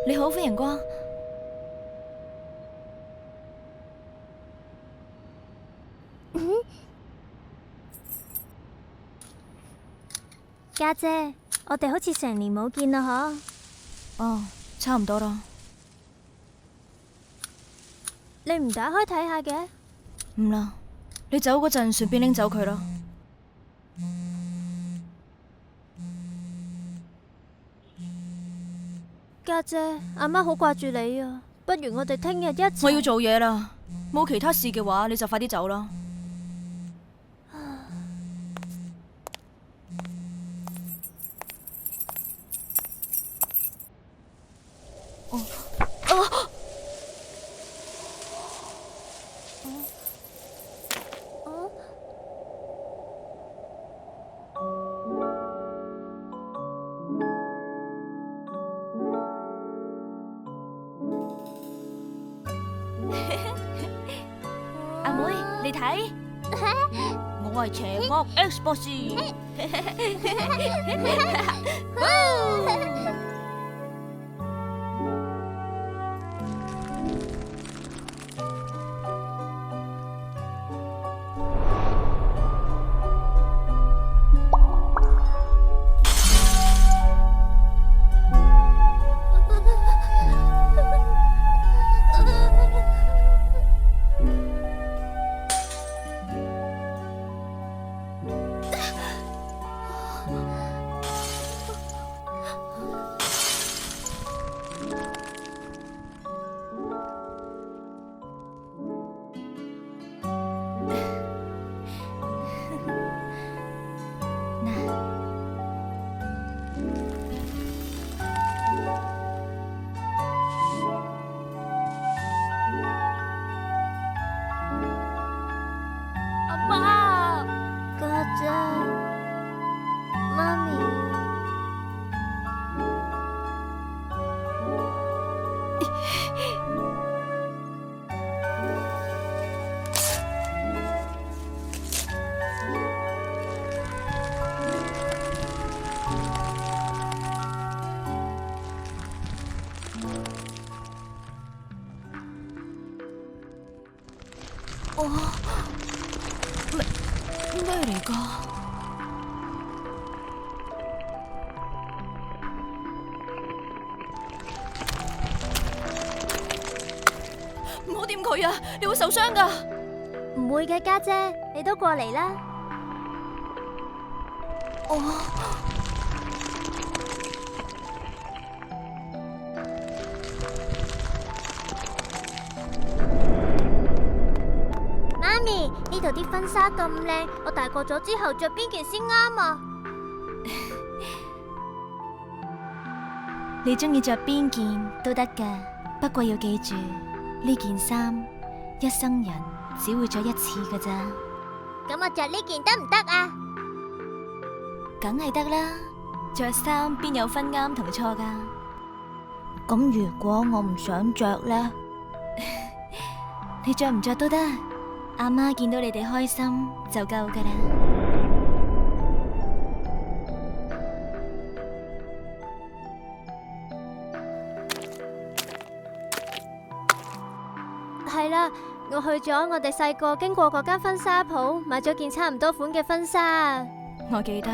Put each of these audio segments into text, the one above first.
你好，歡迎光。家姐，我哋好似成年冇見啦，嗬？哦，差唔多啦。你唔打開睇下嘅？唔啦，你走嗰陣順便拎走佢啦。家姐，阿媽好掛住你啊，不如我哋聽日一齊。我要做嘢啦，冇其他事嘅話，你就快啲走啦。阿妹，你睇，我係邪惡 X 博士。咩嚟㗎？唔好掂佢啊！你會受傷㗎。唔會嘅，家姐，你都過嚟啦。媽咪，呢度啲婚紗咁靚，我大個咗之後着邊件先啱啊？你中意着邊件都得噶，不過要記住呢件衫一生人只會着一次噶咋。咁我着呢件得唔得啊？梗係得啦，着衫邊有分啱同錯噶。咁如果我唔想着呢？你着唔着都得，阿媽見到你哋開心就夠噶啦。係啦，我去咗我哋細個經過嗰間婚紗鋪，買咗件差唔多款嘅婚紗。我記得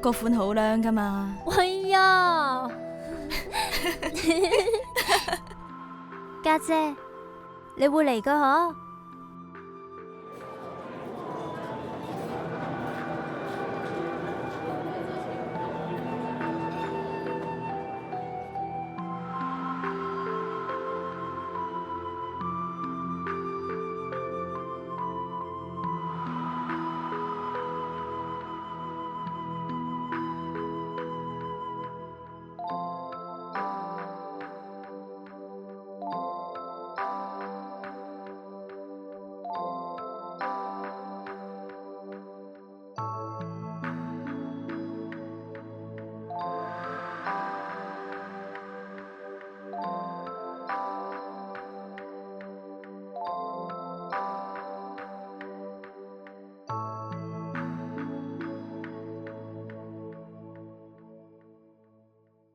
個款好靚噶嘛。喂呀，家姐，你會嚟噶嗬？